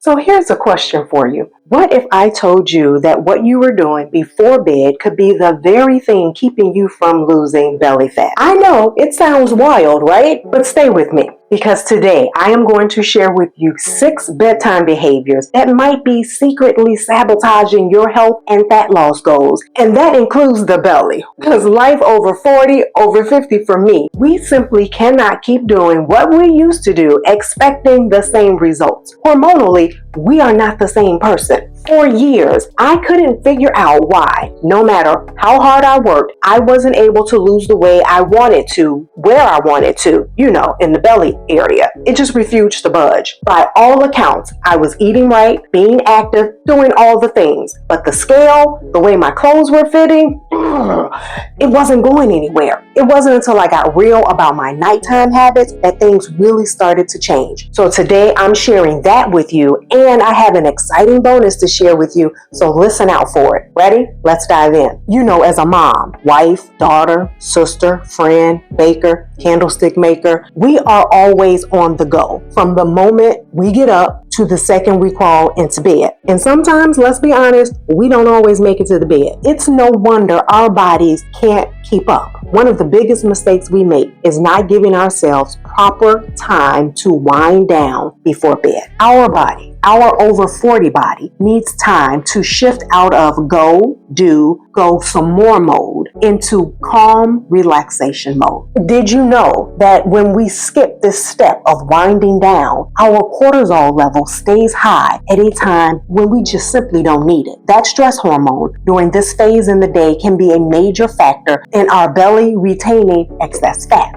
So here's a question for you. What if I told you that what you were doing before bed could be the very thing keeping you from losing belly fat? I know it sounds wild, right? But stay with me, because today I am going to share with you 6 bedtime behaviors that might be secretly sabotaging your health and fat loss goals. And that includes the belly. Because life over 40, over 50 for me, we simply cannot keep doing what we used to do expecting the same results. Hormonally, we are not the same person. For years, I couldn't figure out why, no matter how hard I worked, I wasn't able to lose the way I wanted to, where I wanted to, in the belly area. It just refused to budge. By all accounts, I was eating right, being active, doing all the things. But the scale, the way my clothes were fitting, it wasn't going anywhere. It wasn't until I got real about my nighttime habits that things really started to change. So today I'm sharing that with you, and I have an exciting bonus to share with you, so listen out for it. Ready? Let's dive in. As a mom, wife, daughter, sister, friend, baker, candlestick maker, we are always on the go from the moment we get up to the second we crawl into bed. And sometimes, let's be honest, we don't always make it to the bed. It's no wonder our bodies can't keep up. One of the biggest mistakes we make is not giving ourselves proper time to wind down before bed. Our body, our over 40 body, needs time to shift out of go some more mode into calm relaxation mode. Did you know that when we skip this step of winding down, our cortisol level stays high at a time when we just simply don't need it? That stress hormone during this phase in the day can be a major factor in our belly retaining excess fat.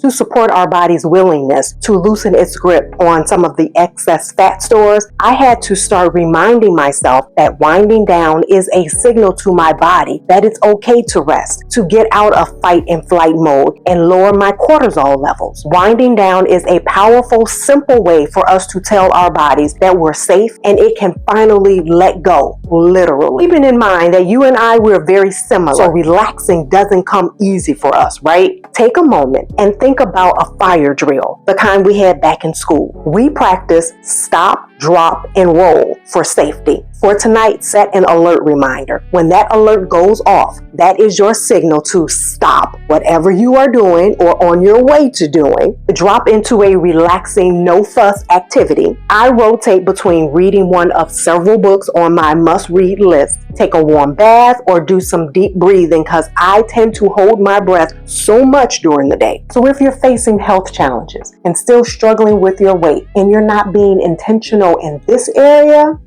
To support our body's willingness to loosen its grip on some of the excess fat stores, I had to start reminding myself that winding down is a signal to my body that it's okay to rest, to get out of fight and flight mode and lower my cortisol levels. Winding down is a powerful, simple way for us to tell our bodies that we're safe and it can finally let go, literally. Keeping in mind that you and I, we're very similar, so relaxing doesn't come easy for us, right? Take a moment and think about a fire drill, the kind we had back in school. We practice stop, drop, and roll for safety. For tonight, set an alert reminder. When that alert goes off, that is your signal to stop whatever you are doing or on your way to doing. Drop into a relaxing, no-fuss activity. I rotate between reading one of several books on my must-read list, take a warm bath, or do some deep breathing because I tend to hold my breath so much during the day. So if you're facing health challenges and still struggling with your weight and you're not being intentional in this area,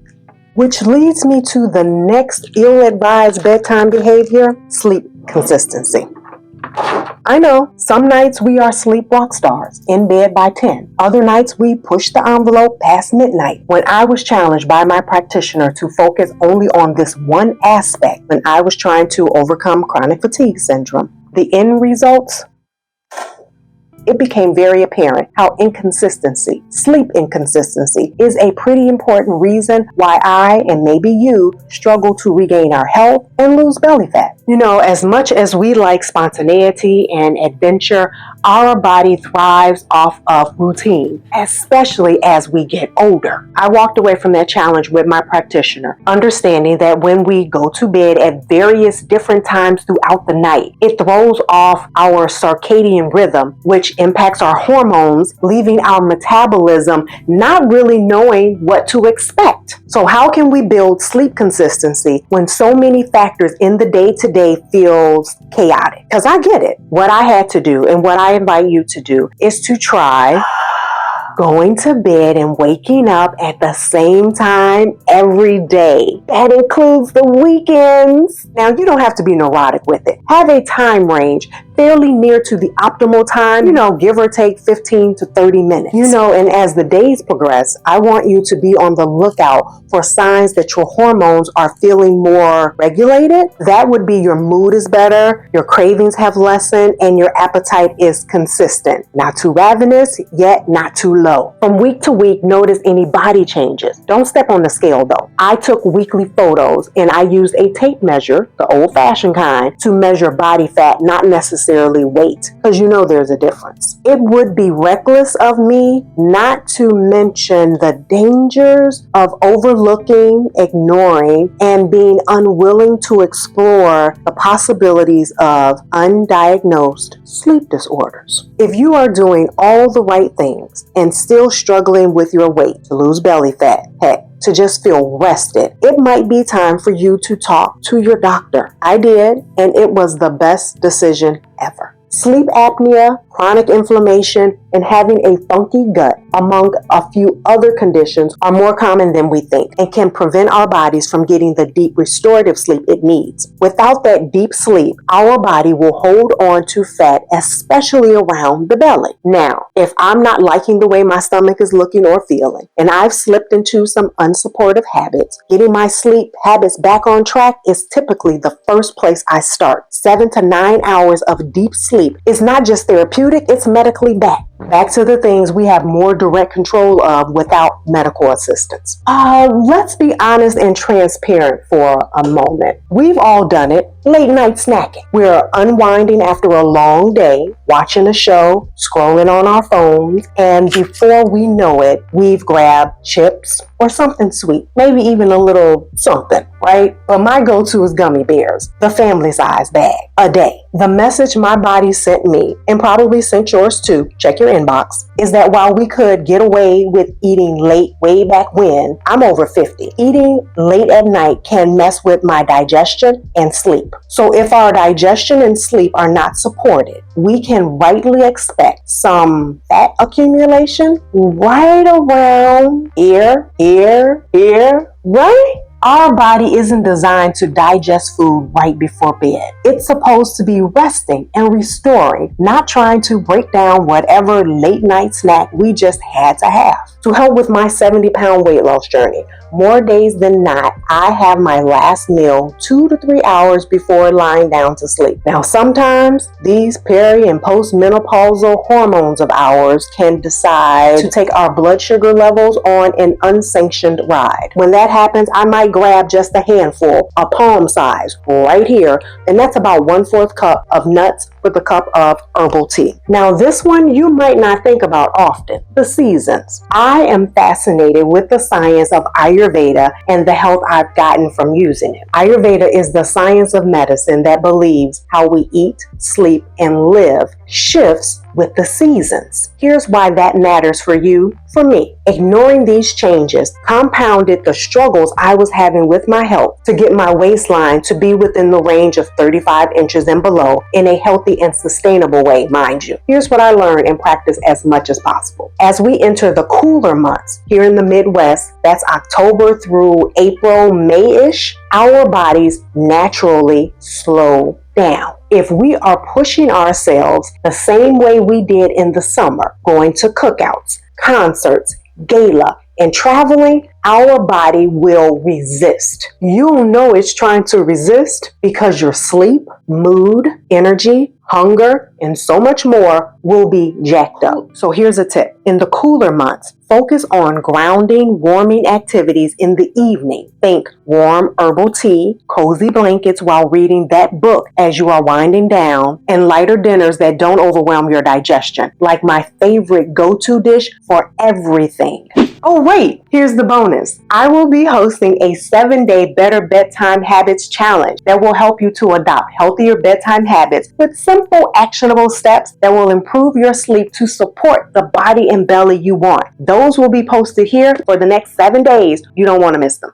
which leads me to the next ill-advised bedtime behavior, sleep consistency. I know, some nights we are sleep rock stars, in bed by 10. Other nights we push the envelope past midnight. When I was challenged by my practitioner to focus only on this one aspect when I was trying to overcome chronic fatigue syndrome, the end results, it became very apparent how sleep inconsistency, is a pretty important reason why I, and maybe you, struggle to regain our health and lose belly fat. As much as we like spontaneity and adventure, our body thrives off of routine, especially as we get older. I walked away from that challenge with my practitioner, understanding that when we go to bed at various different times throughout the night, it throws off our circadian rhythm, which impacts our hormones, leaving our metabolism not really knowing what to expect. So how can we build sleep consistency when so many factors in the day-to-day feels chaotic? Because I get it. What I had to do and what I invite you to do is to try going to bed and waking up at the same time every day. That includes the weekends. Now, you don't have to be neurotic with it. Have a time range fairly near to the optimal time, give or take 15 to 30 minutes. And as the days progress, I want you to be on the lookout for signs that your hormones are feeling more regulated. That would be your mood is better, your cravings have lessened, and your appetite is consistent. Not too ravenous, yet not too low. From week to week, notice any body changes. Don't step on the scale though. I took weekly photos and I used a tape measure, the old-fashioned kind, to measure body fat, not necessarily necessarily wait, because you know there's a difference. It would be reckless of me not to mention the dangers of overlooking, ignoring, and being unwilling to explore the possibilities of undiagnosed sleep disorders. If you are doing all the right things and still struggling with your weight, to lose belly fat, heck, to just feel rested, it might be time for you to talk to your doctor. I did, and it was the best decision ever. Sleep apnea, chronic inflammation, and having a funky gut, among a few other conditions, are more common than we think and can prevent our bodies from getting the deep restorative sleep it needs. Without that deep sleep, our body will hold on to fat, especially around the belly. Now, if I'm not liking the way my stomach is looking or feeling, and I've slipped into some unsupportive habits, getting my sleep habits back on track is typically the first place I start. 7 to 9 hours of deep sleep is not just therapeutic, it's medically backed. Back to the things we have more direct control of without medical assistance. Let's be honest and transparent for a moment. We've all done it. Late night snacking. We're unwinding after a long day, watching a show, scrolling on our phones, and before we know it, we've grabbed chips or something sweet, maybe even a little something, right? But my go-to is gummy bears, the family size bag, a day. The message my body sent me, and probably sent yours too, check your inbox, is that while we could get away with eating late way back when, I'm over 50. Eating late at night can mess with my digestion and sleep. So if our digestion and sleep are not supported, we can rightly expect some fat accumulation right around here, right? Our body isn't designed to digest food right before bed. It's supposed to be resting and restoring, not trying to break down whatever late night snack we just had to have. To help with my 70-pound weight loss journey, more days than not, I have my last meal 2 to 3 hours before lying down to sleep. Now, sometimes these peri and postmenopausal hormones of ours can decide to take our blood sugar levels on an unsanctioned ride. When that happens, I might grab just a handful, a palm size, right here, and that's about 1/4 cup of nuts with a cup of herbal tea. Now, this one you might not think about often, the seasons. I am fascinated with the science of Ayurveda and the health I've gotten from using it. Ayurveda is the science of medicine that believes how we eat, sleep, and live shifts with the seasons. Here's why that matters for you, for me. Ignoring these changes compounded the struggles I was having with my health to get my waistline to be within the range of 35 inches and below in a healthy and sustainable way, mind you. Here's what I learned and practice as much as possible. As we enter the cooler months here in the Midwest, that's October through April, May-ish, our bodies naturally slow down. If we are pushing ourselves the same way we did in the summer, going to cookouts, concerts, gala, and traveling, our body will resist. You'll know it's trying to resist because your sleep, mood, energy, hunger, and so much more will be jacked up. So here's a tip. In the cooler months, focus on grounding, warming activities in the evening. Think warm herbal tea, cozy blankets while reading that book as you are winding down, and lighter dinners that don't overwhelm your digestion, like my favorite go-to dish for everything. Oh wait, here's the bonus. I will be hosting a 7-day Better Bedtime Habits Challenge that will help you to adopt healthier bedtime habits with simple, actionable steps that will improve your sleep to support the body and belly you want. Those will be posted here for the next 7 days. You don't want to miss them.